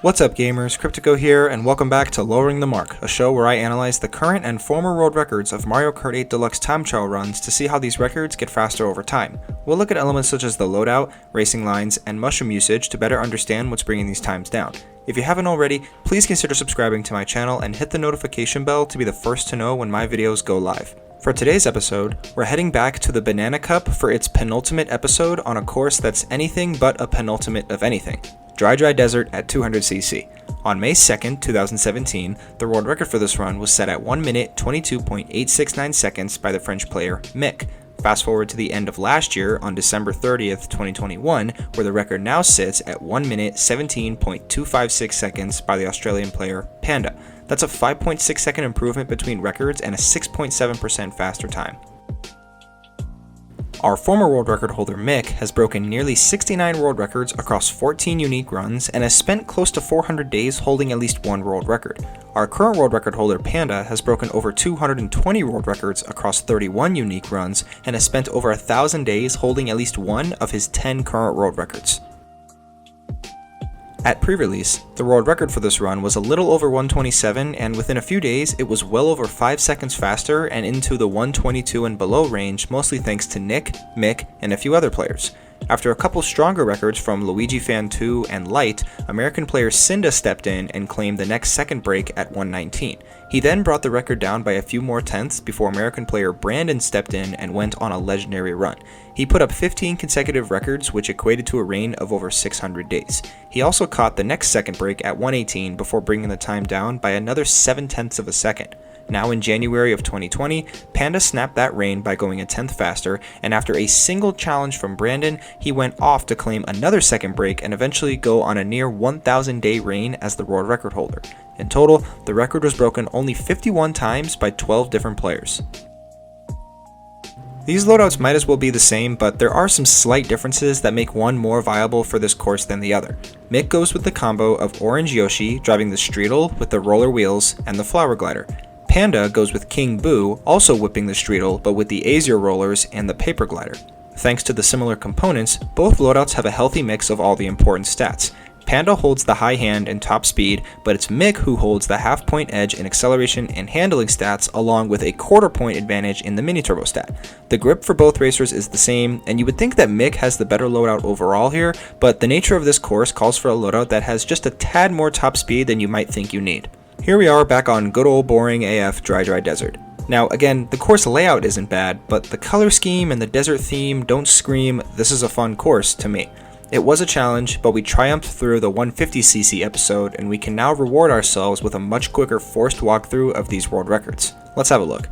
What's up gamers, Cryptico here, and welcome back to Lowering the Mark, a show where I analyze the current and former world records of Mario Kart 8 Deluxe time trial runs to see how these records get faster over time. We'll look at elements such as the loadout, racing lines, and mushroom usage to better understand what's bringing these times down. If you haven't already, please consider subscribing to my channel and hit the notification bell to be the first to know when my videos go live. For today's episode, we're heading back to the Banana Cup for its penultimate episode on a course that's anything but a penultimate of anything. Dry Desert at 200cc. On May 2nd, 2017, the world record for this run was set at 1 minute 22.869 seconds by the French player Mick. Fast forward to the end of last year on December 30th, 2021, where the record now sits at 1 minute 17.256 seconds by the Australian player Panda. That's a 5.6 second improvement between records and a 6.7% faster time. Our former world record holder Mick has broken nearly 69 world records across 14 unique runs and has spent close to 400 days holding at least one world record. Our current world record holder Panda has broken over 220 world records across 31 unique runs and has spent over 1,000 days holding at least one of his 10 current world records. At pre-release, the world record for this run was a little over 127, and within a few days it was well over 5 seconds faster and into the 122 and below range, mostly thanks to Nick, Mick, and a few other players. After a couple stronger records from Luigi Fan 2 and Light, American player Cinda stepped in and claimed the next second break at 119. He then brought the record down by a few more tenths before American player Brandon stepped in and went on a legendary run. He put up 15 consecutive records, which equated to a reign of over 600 days. He also caught the next second break at 118 before bringing the time down by another 7/10 of a second. Now in January of 2020, Panda snapped that reign by going a tenth faster, and after a single challenge from Brandon, he went off to claim another second break and eventually go on a near 1,000 day reign as the world record holder. In total, the record was broken only 51 times by 12 different players. These loadouts might as well be the same, but there are some slight differences that make one more viable for this course than the other. Mick goes with the combo of Orange Yoshi driving the Streetle with the roller wheels and the flower glider. Panda goes with King Boo, also whipping the Streetle but with the Azure rollers and the paper glider. Thanks to the similar components, both loadouts have a healthy mix of all the important stats. Panda holds the high hand and top speed, but it's Mick who holds the half point edge in acceleration and handling stats, along with a quarter point advantage in the mini turbo stat. The grip for both racers is the same, and you would think that Mick has the better loadout overall here, but the nature of this course calls for a loadout that has just a tad more top speed than you might think you need. Here we are back on good old boring AF Dry Desert. Now again, the course layout isn't bad, but the color scheme and the desert theme don't scream "this is a fun course" to me. It was a challenge, but we triumphed through the 150cc episode, and we can now reward ourselves with a much quicker forced walkthrough of these world records. Let's have a look.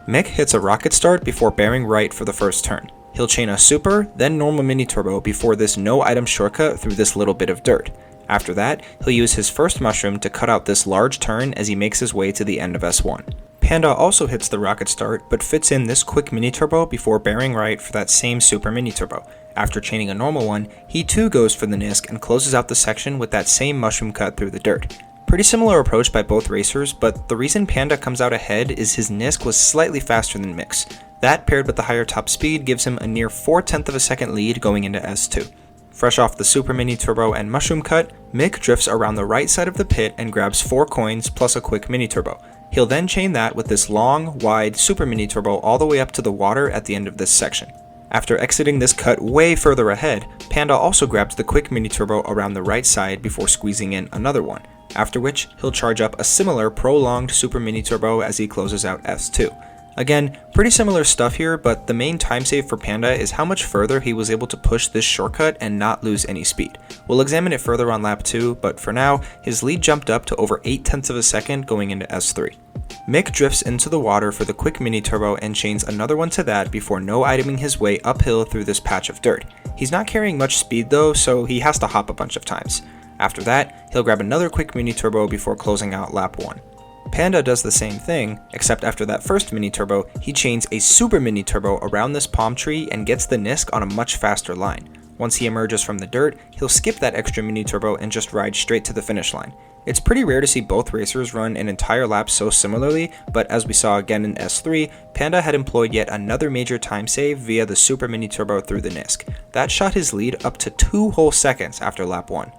Mick hits a rocket start before bearing right for the first turn. He'll chain a super, then normal mini turbo before this no item shortcut through this little bit of dirt. After that, he'll use his first mushroom to cut out this large turn as he makes his way to the end of S1. Panda also hits the rocket start, but fits in this quick mini turbo before bearing right for that same super mini turbo. After chaining a normal one, he too goes for the Nisk and closes out the section with that same mushroom cut through the dirt. Pretty similar approach by both racers, but the reason Panda comes out ahead is his Nisk was slightly faster than Mick's. That paired with the higher top speed gives him a near 4/10 of a second lead going into S2. Fresh off the super mini turbo and mushroom cut, Mick drifts around the right side of the pit and grabs 4 coins plus a quick mini turbo. He'll then chain that with this long, wide super mini turbo all the way up to the water at the end of this section. After exiting this cut way further ahead, Panda also grabs the quick mini turbo around the right side before squeezing in another one, after which he'll charge up a similar prolonged super mini turbo as he closes out S2. Again, pretty similar stuff here, but the main time save for Panda is how much further he was able to push this shortcut and not lose any speed. We'll examine it further on lap 2, but for now, his lead jumped up to over 0.8 of a second going into S3. Mick drifts into the water for the quick mini turbo and chains another one to that before no iteming his way uphill through this patch of dirt. He's not carrying much speed though, so he has to hop a bunch of times. After that, he'll grab another quick mini turbo before closing out lap 1. Panda does the same thing, except after that first mini turbo, he chains a super mini turbo around this palm tree and gets the Nisk on a much faster line. Once he emerges from the dirt, he'll skip that extra mini turbo and just ride straight to the finish line. It's pretty rare to see both racers run an entire lap so similarly, but as we saw again in S3, Panda had employed yet another major time save via the super mini turbo through the NISC. That shot his lead up to 2 whole seconds after lap 1.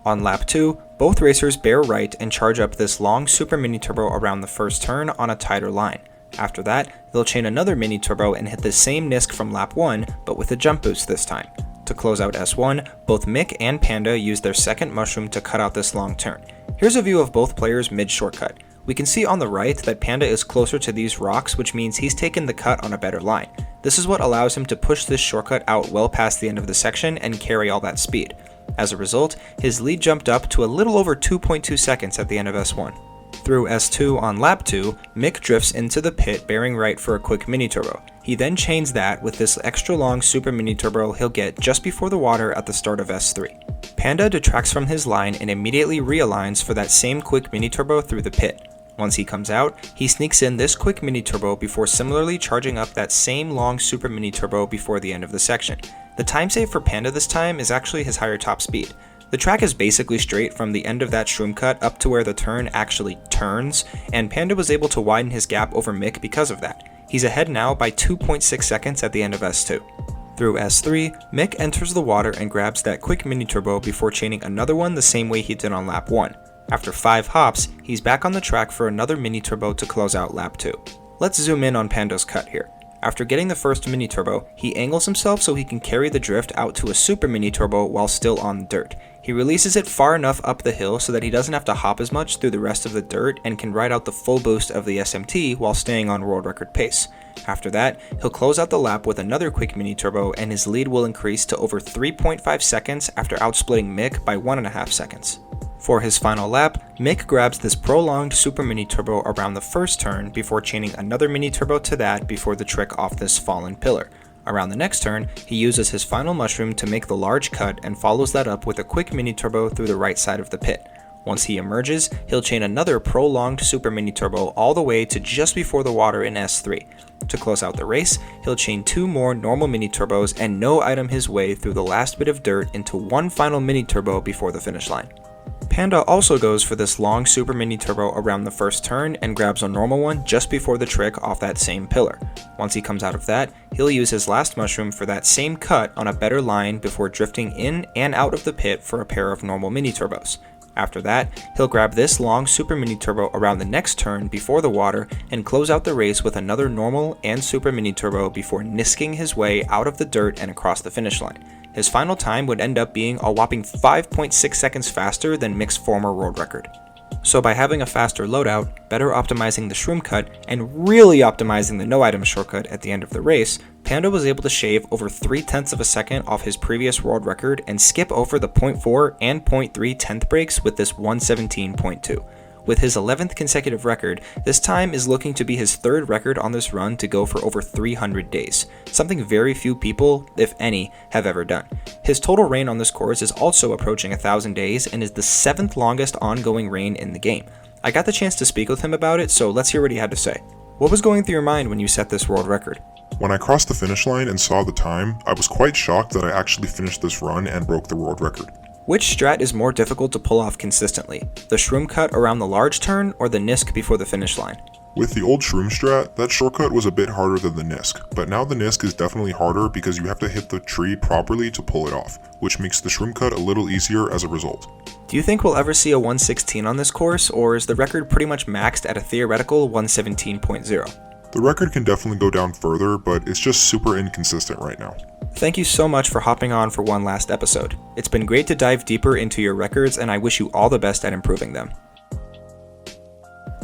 On lap 2, both racers bear right and charge up this long super mini turbo around the first turn on a tighter line. After that, they'll chain another mini turbo and hit the same NISC from lap 1, but with a jump boost this time. To close out S1, both Mick and Panda use their second mushroom to cut out this long turn. Here's a view of both players mid-shortcut. We can see on the right that Panda is closer to these rocks, which means he's taken the cut on a better line. This is what allows him to push this shortcut out well past the end of the section and carry all that speed. As a result, his lead jumped up to a little over 2.2 seconds at the end of S1. Through S2 on lap 2, Mick drifts into the pit bearing right for a quick mini turbo. He then chains that with this extra long super mini turbo he'll get just before the water at the start of S3. Panda detracts from his line and immediately realigns for that same quick mini turbo through the pit. Once he comes out, he sneaks in this quick mini turbo before similarly charging up that same long super mini turbo before the end of the section. The time save for Panda this time is actually his higher top speed. The track is basically straight from the end of that shroom cut up to where the turn actually turns, and Panda was able to widen his gap over Mick because of that. He's ahead now by 2.6 seconds at the end of S2. Through S3, Mick enters the water and grabs that quick mini turbo before chaining another one the same way he did on lap 1. After 5 hops, he's back on the track for another mini turbo to close out lap 2. Let's zoom in on Panda's cut here. After getting the first mini turbo, he angles himself so he can carry the drift out to a super mini turbo while still on the dirt. He releases it far enough up the hill so that he doesn't have to hop as much through the rest of the dirt and can ride out the full boost of the SMT while staying on world record pace. After that, he'll close out the lap with another quick mini turbo and his lead will increase to over 3.5 seconds after outsplitting Mick by 1.5 seconds. For his final lap, Mick grabs this prolonged super mini turbo around the first turn before chaining another mini turbo to that before the trick off this fallen pillar. Around the next turn, he uses his final mushroom to make the large cut and follows that up with a quick mini turbo through the right side of the pit. Once he emerges, he'll chain another prolonged super mini turbo all the way to just before the water in S3. To close out the race, he'll chain 2 more normal mini turbos and no item his way through the last bit of dirt into one final mini turbo before the finish line. Panda also goes for this long super mini turbo around the first turn and grabs a normal one just before the trick off that same pillar. Once he comes out of that, he'll use his last mushroom for that same cut on a better line before drifting in and out of the pit for a pair of normal mini turbos. After that, he'll grab this long super mini turbo around the next turn before the water and close out the race with another normal and super mini turbo before nisking his way out of the dirt and across the finish line. His final time would end up being a whopping 5.6 seconds faster than Mick's former world record. So by having a faster loadout, better optimizing the shroom cut, and really optimizing the no item shortcut at the end of the race, Panda was able to shave over 0.3 of a second off his previous world record and skip over the 0.4 and 0.3 tenth breaks with this 117.2. With his 11th consecutive record, this time is looking to be his 3rd record on this run to go for over 300 days, something very few people, if any, have ever done. His total reign on this course is also approaching 1,000 days and is the 7th longest ongoing reign in the game. I got the chance to speak with him about it, so let's hear what he had to say. What was going through your mind when you set this world record? When I crossed the finish line and saw the time, I was quite shocked that I actually finished this run and broke the world record. Which strat is more difficult to pull off consistently? The shroom cut around the large turn or the NISC before the finish line? With the old shroom strat, that shortcut was a bit harder than the NISC, but now the NISC is definitely harder because you have to hit the tree properly to pull it off, which makes the shroom cut a little easier as a result. Do you think we'll ever see a 116 on this course, or is the record pretty much maxed at a theoretical 117.0? The record can definitely go down further, but it's just super inconsistent right now. Thank you so much for hopping on for one last episode. It's been great to dive deeper into your records, and I wish you all the best at improving them.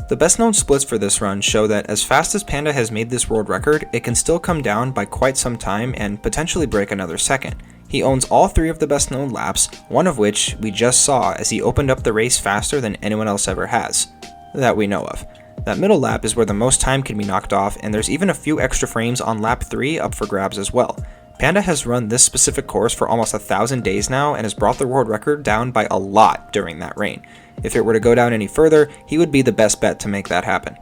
The best known splits for this run show that as fast as Panda has made this world record, it can still come down by quite some time and potentially break another second. He owns all 3 of the best known laps, one of which we just saw as he opened up the race faster than anyone else ever has, that we know of. That middle lap is where the most time can be knocked off, and there's even a few extra frames on lap 3 up for grabs as well. Panda has run this specific course for almost 1,000 days now and has brought the world record down by a lot during that reign. If it were to go down any further, he would be the best bet to make that happen.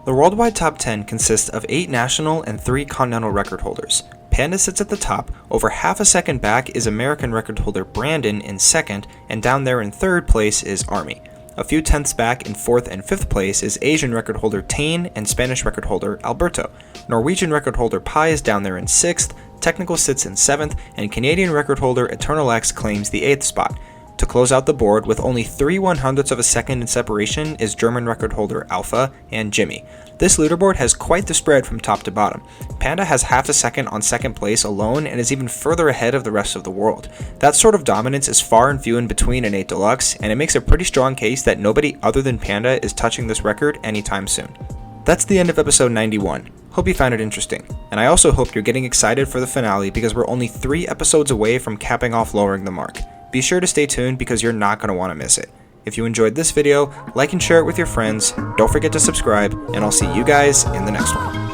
The worldwide top 10 consists of 8 national and 3 continental record holders. Panda sits at the top, over half a second back is American record holder Brandon in second, and down there in third place is Army. A few tenths back in 4th and 5th place is Asian record holder Tane and Spanish record holder Alberto. Norwegian record holder Pi is down there in 6th, Technical sits in 7th, and Canadian record holder Eternal X claims the 8th spot. To close out the board with only 3/100ths of a second in separation is German record holder Alpha and Jimmy. This leaderboard has quite the spread from top to bottom. Panda has half a second on second place alone and is even further ahead of the rest of the world. That sort of dominance is far and few in between in 8 Deluxe, and it makes a pretty strong case that nobody other than Panda is touching this record anytime soon. That's the end of episode 91. Hope you found it interesting, and I also hope you're getting excited for the finale because we're only 3 episodes away from capping off lowering the mark. Be sure to stay tuned because you're not going to want to miss it. If you enjoyed this video, like and share it with your friends, don't forget to subscribe, and I'll see you guys in the next one.